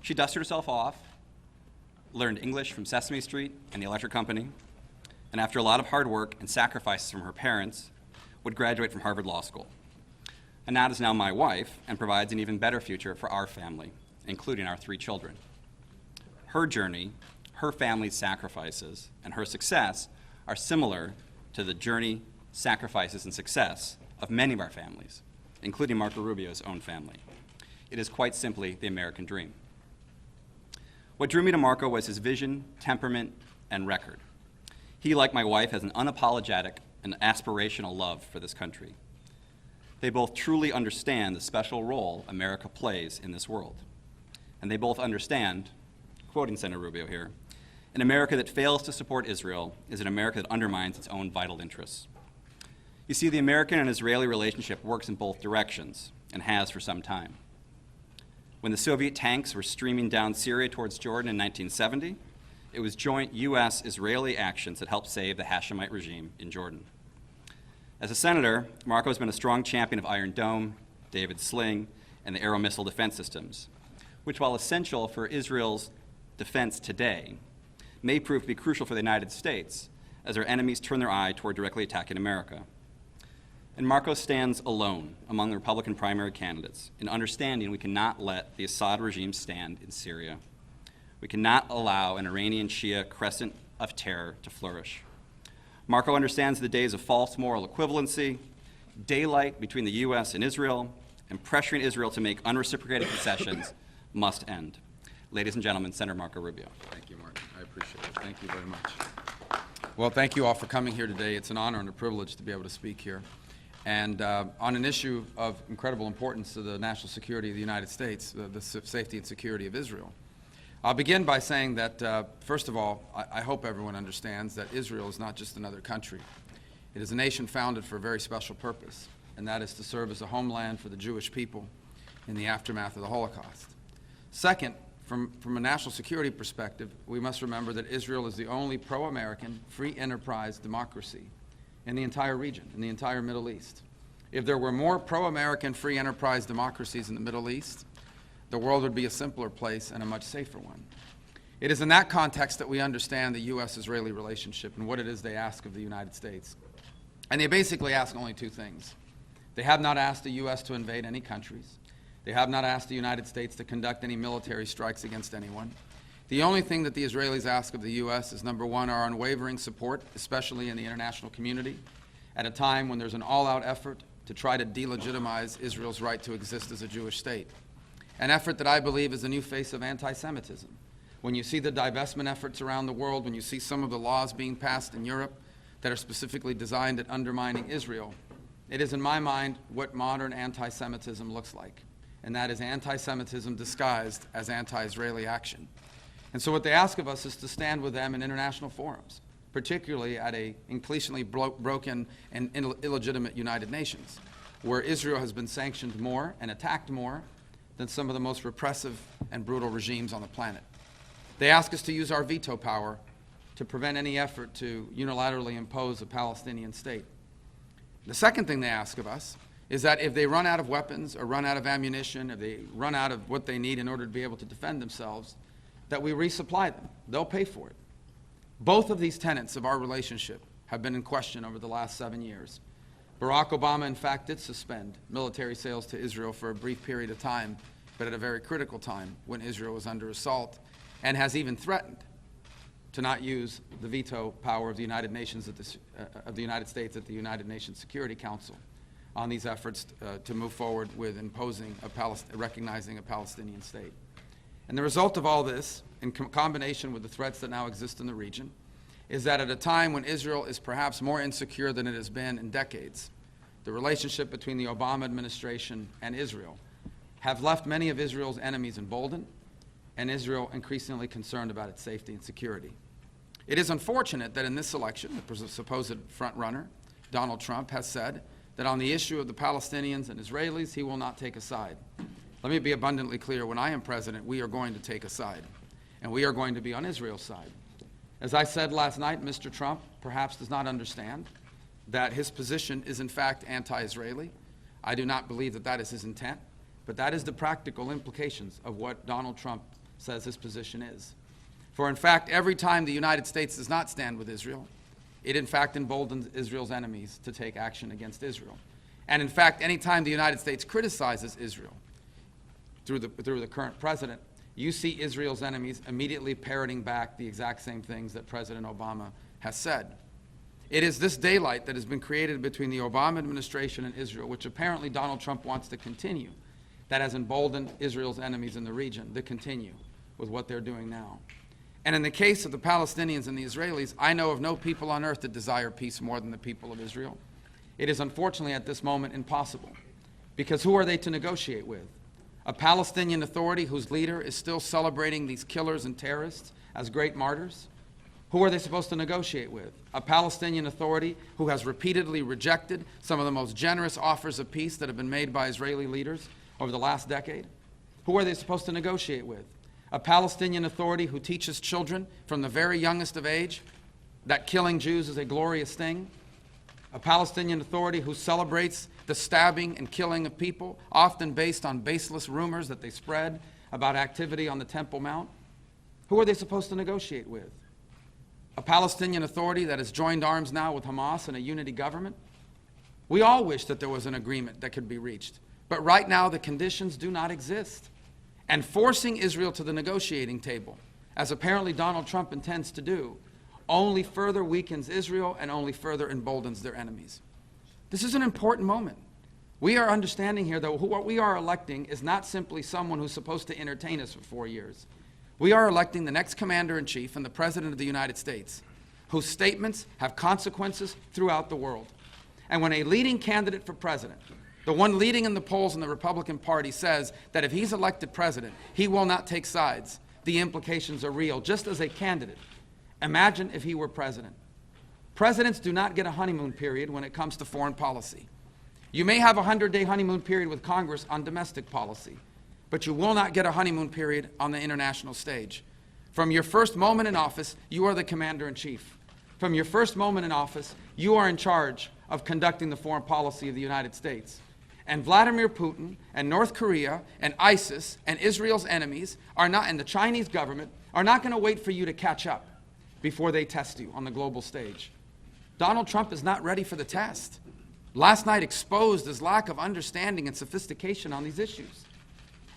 She dusted herself off, learned English from Sesame Street and the Electric Company, and after a lot of hard work and sacrifices from her parents, would graduate from Harvard Law School. Anat is now my wife and provides an even better future for our family, including our 3 children. Her journey, her family's sacrifices, and her success are similar to the journey, sacrifices, and success of many of our families, including Marco Rubio's own family. It is quite simply the American dream. What drew me to Marco was his vision, temperament, and record. He, like my wife, has an unapologetic and aspirational love for this country. They both truly understand the special role America plays in this world. And they both understand, quoting Senator Rubio here, an America that fails to support Israel is an America that undermines its own vital interests. You see, the American and Israeli relationship works in both directions and has for some time. When the Soviet tanks were streaming down Syria towards Jordan in 1970, it was joint U.S.-Israeli actions that helped save the Hashemite regime in Jordan. As a senator, Marco has been a strong champion of Iron Dome, David Sling, and the Aero missile defense systems, which, while essential for Israel's defense today, may prove to be crucial for the United States as our enemies turn their eye toward directly attacking America. And Marco stands alone among the Republican primary candidates in understanding we cannot let the Assad regime stand in Syria. We cannot allow an Iranian Shia crescent of terror to flourish. Marco understands the days of false moral equivalency, daylight between the U.S. and Israel, and pressuring Israel to make unreciprocated concessions must end. Ladies and gentlemen, Senator Marco Rubio. Thank you, Martin. I appreciate it. Thank you very much. Well, thank you all for coming here today. It's an honor and a privilege to be able to speak here. And on an issue of incredible importance to the national security of the United States, the safety and security of Israel. I'll begin by saying that, first of all, I hope everyone understands that Israel is not just another country. It is a nation founded for a very special purpose, and that is to serve as a homeland for the Jewish people in the aftermath of the Holocaust. Second, from a national security perspective, we must remember that Israel is the only pro-American, free enterprise democracy in the entire region, in the entire Middle East. If there were more pro-American, free enterprise democracies in the Middle East, the world would be a simpler place and a much safer one. It is in that context that we understand the U.S.-Israeli relationship and what it is they ask of the United States. And they basically ask only 2 things. They have not asked the U.S. to invade any countries. They have not asked the United States to conduct any military strikes against anyone. The only thing that the Israelis ask of the U.S. is, number 1, our unwavering support, especially in the international community, at a time when there's an all-out effort to try to delegitimize Israel's right to exist as a Jewish state. An effort that I believe is the new face of anti-Semitism. When you see the divestment efforts around the world, when you see some of the laws being passed in Europe that are specifically designed at undermining Israel, it is, in my mind, what modern anti-Semitism looks like. And that is anti-Semitism disguised as anti-Israeli action. And so what they ask of us is to stand with them in international forums, particularly at a increasingly broken and illegitimate United Nations, where Israel has been sanctioned more and attacked more than some of the most repressive and brutal regimes on the planet. They ask us to use our veto power to prevent any effort to unilaterally impose a Palestinian state. The second thing they ask of us is that if they run out of weapons or run out of ammunition, if they run out of what they need in order to be able to defend themselves, that we resupply them. They'll pay for it. Both of these tenets of our relationship have been in question over the last 7 years. Barack Obama, in fact, did suspend military sales to Israel for a brief period of time, but at a very critical time when Israel was under assault, and has even threatened to not use the veto power of the United Nations, of the United States at the United Nations Security Council on these efforts to move forward with imposing recognizing a Palestinian state. And the result of all this, in combination with the threats that now exist in the region, is that at a time when Israel is perhaps more insecure than it has been in decades, the relationship between the Obama administration and Israel have left many of Israel's enemies emboldened, and Israel increasingly concerned about its safety and security. It is unfortunate that in this election, the supposed front-runner, Donald Trump, has said that on the issue of the Palestinians and Israelis, he will not take a side. Let me be abundantly clear. When I am president, we are going to take a side, and we are going to be on Israel's side. As I said last night, Mr. Trump perhaps does not understand that his position is in fact anti-Israeli. I do not believe that that is his intent, but that is the practical implications of what Donald Trump says his position is. For in fact, every time the United States does not stand with Israel, it in fact emboldens Israel's enemies to take action against Israel. And in fact, any time the United States criticizes Israel through the current president, you see Israel's enemies immediately parroting back the exact same things that President Obama has said. It is this daylight that has been created between the Obama administration and Israel, which apparently Donald Trump wants to continue, that has emboldened Israel's enemies in the region to continue with what they're doing now. And in the case of the Palestinians and the Israelis, I know of no people on earth that desire peace more than the people of Israel. It is unfortunately at this moment impossible, because who are they to negotiate with? A Palestinian Authority whose leader is still celebrating these killers and terrorists as great martyrs? Who are they supposed to negotiate with? A Palestinian Authority who has repeatedly rejected some of the most generous offers of peace that have been made by Israeli leaders over the last decade? Who are they supposed to negotiate with? A Palestinian Authority who teaches children from the very youngest of age that killing Jews is a glorious thing? A Palestinian Authority who celebrates the stabbing and killing of people, often based on baseless rumors that they spread about activity on the Temple Mount? Who are they supposed to negotiate with? A Palestinian Authority that has joined arms now with Hamas in a unity government? We all wish that there was an agreement that could be reached, but right now the conditions do not exist. And forcing Israel to the negotiating table, as apparently Donald Trump intends to do, only further weakens Israel and only further emboldens their enemies. This is an important moment. We are understanding here that what we are electing is not simply someone who's supposed to entertain us for 4 years. We are electing the next commander-in-chief and the President of the United States, whose statements have consequences throughout the world. And when a leading candidate for president, the one leading in the polls in the Republican Party, says that if he's elected president, he will not take sides, the implications are real, just as a candidate. Imagine if he were president. Presidents do not get a honeymoon period when it comes to foreign policy. You may have a 100-day honeymoon period with Congress on domestic policy, but you will not get a honeymoon period on the international stage. From your first moment in office, you are the commander-in-chief. From your first moment in office, you are in charge of conducting the foreign policy of the United States. And Vladimir Putin and North Korea and ISIS and Israel's enemies are not, and the Chinese government are not going to wait for you to catch up before they test you on the global stage. Donald Trump is not ready for the test. Last night exposed his lack of understanding and sophistication on these issues.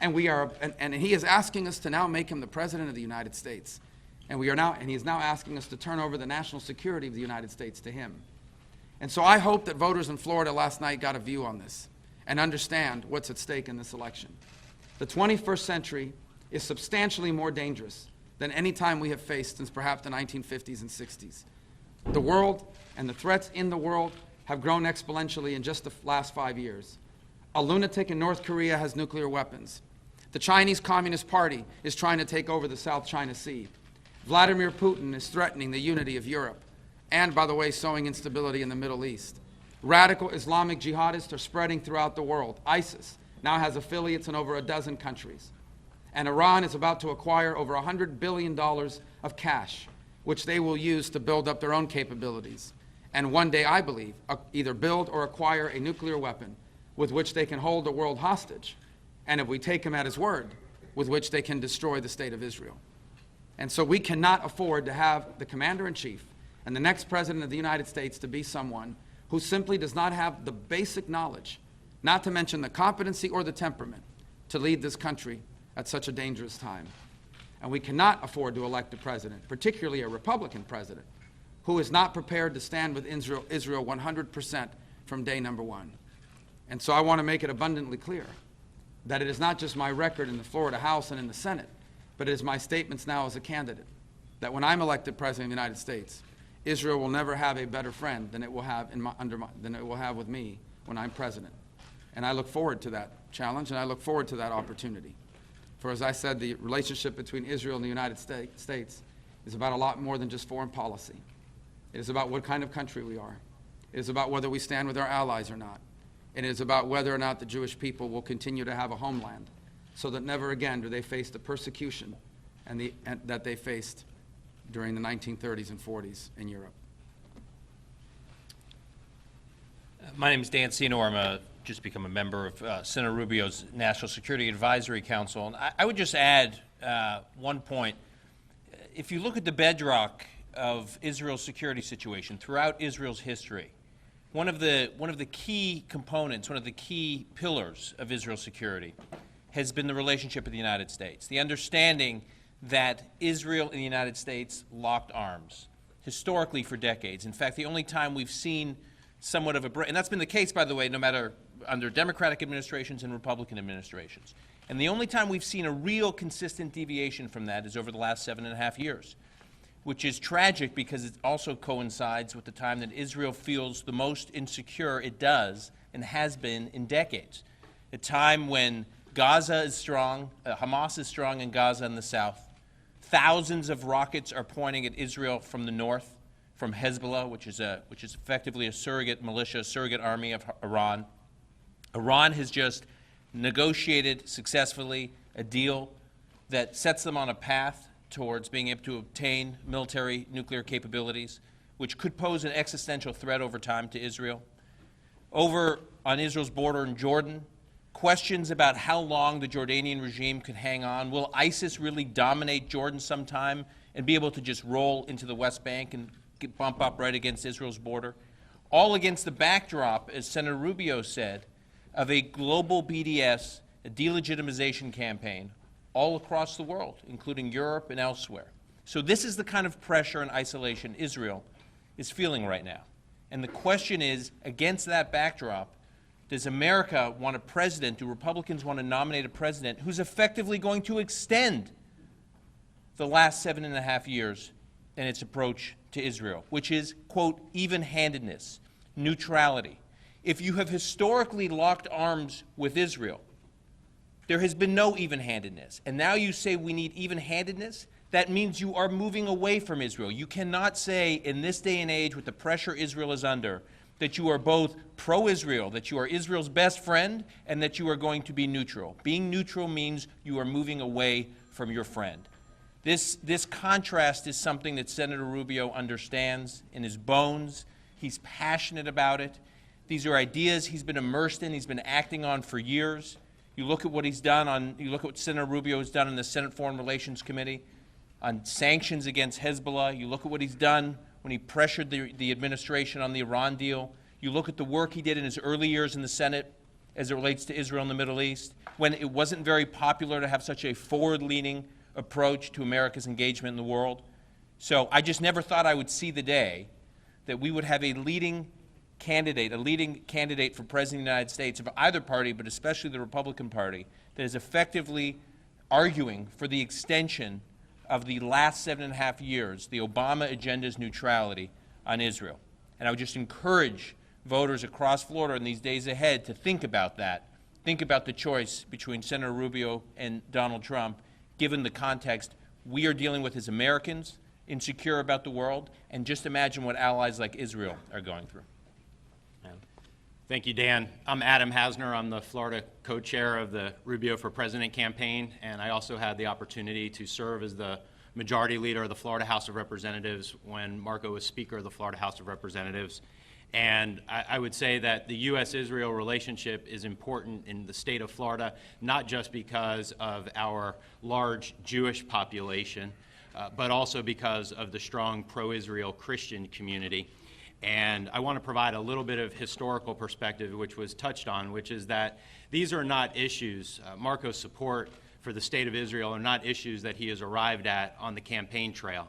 And he is asking us to now make him the President of the United States. And he is now asking us to turn over the national security of the United States to him. And so I hope that voters in Florida last night got a view on this and understand what's at stake in this election. The 21st century is substantially more dangerous than any time we have faced since perhaps the 1950s and 60s. The world and the threats in the world have grown exponentially in just the last 5 years. A lunatic in North Korea has nuclear weapons. The Chinese Communist Party is trying to take over the South China Sea. Vladimir Putin is threatening the unity of Europe and, by the way, sowing instability in the Middle East. Radical Islamic jihadists are spreading throughout the world. ISIS now has affiliates in over a dozen countries. And Iran is about to acquire over $100 billion of cash, which they will use to build up their own capabilities. And one day, I believe, either build or acquire a nuclear weapon with which they can hold the world hostage, and if we take him at his word, with which they can destroy the state of Israel. And so we cannot afford to have the commander-in-chief and the next president of the United States to be someone who simply does not have the basic knowledge, not to mention the competency or the temperament, to lead this country at such a dangerous time. And we cannot afford to elect a president, particularly a Republican president, who is not prepared to stand with Israel 100% from day number one. And so I want to make it abundantly clear that it is not just my record in the Florida House and in the Senate, but it is my statements now as a candidate, that when I'm elected President of the United States, Israel will never have a better friend than it will have than it will have with me when I'm president. And I look forward to that challenge, and I look forward to that opportunity. For as I said, the relationship between Israel and the United States is about a lot more than just foreign policy. It is about what kind of country we are. It is about whether we stand with our allies or not. And it is about whether or not the Jewish people will continue to have a homeland, so that never again do they face the persecution that they faced during the 1930s and 40s in Europe. My name is Dan Senor. I'm just become a member of Senator Rubio's National Security Advisory Council. And I would just add, one point. If you look at the bedrock of Israel's security situation throughout Israel's history, one of the key components, one of the key pillars of Israel's security has been the relationship with the United States. The understanding that Israel and the United States locked arms historically for decades. In fact, the only time we've seen somewhat of a break, and that's been the case, by the way, no matter under Democratic administrations and Republican administrations. And the only time we've seen a real consistent deviation from that is over the last 7.5 years, which is tragic because it also coincides with the time that Israel feels the most insecure it does and has been in decades. A time when Gaza is strong, Hamas is strong in Gaza in the south. Thousands of rockets are pointing at Israel from the north, from Hezbollah, which is effectively a surrogate militia, a surrogate army of Iran. Iran has just negotiated successfully a deal that sets them on a path towards being able to obtain military nuclear capabilities, which could pose an existential threat over time to Israel. Over on Israel's border in Jordan, questions about how long the Jordanian regime could hang on. Will ISIS really dominate Jordan sometime and be able to just roll into the West Bank and bump up right against Israel's border? All against the backdrop, as Senator Rubio said, of a global BDS, a delegitimization campaign all across the world, including Europe and elsewhere. So this is the kind of pressure and isolation Israel is feeling right now. And the question is, against that backdrop, does America want a president, do Republicans want to nominate a president who's effectively going to extend the last 7.5 years in its approach to Israel, which is, quote, even-handedness, neutrality. If you have historically locked arms with Israel, there has been no even-handedness. And now you say we need even-handedness? That means you are moving away from Israel. You cannot say in this day and age with the pressure Israel is under that you are both pro-Israel, that you are Israel's best friend, and that you are going to be neutral. Being neutral means you are moving away from your friend. This contrast is something that Senator Rubio understands in his bones. He's passionate about it. These are ideas he's been immersed in, he's been acting on for years. You look at what he's done you look at what Senator Rubio has done in the Senate Foreign Relations Committee on sanctions against Hezbollah. You look at what he's done when he pressured the administration on the Iran deal. You look at the work he did in his early years in the Senate as it relates to Israel and the Middle East, when it wasn't very popular to have such a forward-leaning approach to America's engagement in the world. So I just never thought I would see the day that we would have a leading candidate for President of the United States of either party, but especially the Republican Party, that is effectively arguing for the extension of the last 7.5 years, the Obama agenda's neutrality on Israel. And I would just encourage voters across Florida in these days ahead to think about that. Think about the choice between Senator Rubio and Donald Trump, given the context we are dealing with as Americans, insecure about the world, and just imagine what allies like Israel are going through. Thank you, Dan. I'm Adam Hasner. I'm the Florida co-chair of the Rubio for President campaign, and I also had the opportunity to serve as the majority leader of the Florida House of Representatives when Marco was Speaker of the Florida House of Representatives. And I would say that the U.S.-Israel relationship is important in the state of Florida, not just because of our large Jewish population, but also because of the strong pro-Israel Christian community. And I want to provide a little bit of historical perspective, which was touched on, which is that these are not issues, Marco's support for the state of Israel are not issues that he has arrived at on the campaign trail.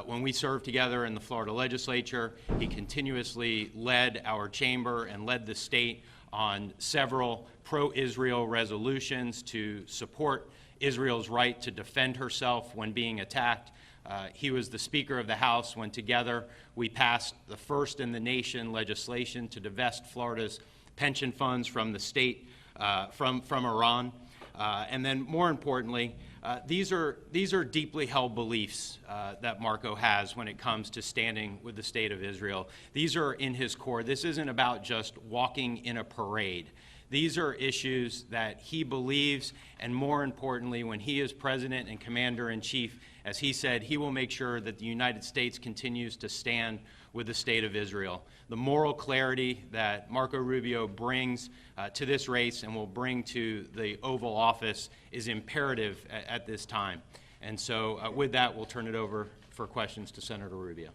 When we served together in the Florida legislature, he continuously led our chamber and led the state on several pro-Israel resolutions to support Israel's right to defend herself when being attacked. He was the Speaker of the House when together we passed the first in the nation legislation to divest Florida's pension funds from the state, from Iran. And then more importantly, these are deeply held beliefs that Marco has when it comes to standing with the state of Israel. These are in his core. This isn't about just walking in a parade. These are issues that he believes, and more importantly, when he is president and commander-in-chief, as he said, he will make sure that the United States continues to stand with the state of Israel. The moral clarity that Marco Rubio brings to this race and will bring to the Oval Office is imperative at this time. And so with that, we'll turn it over for questions to Senator Rubio.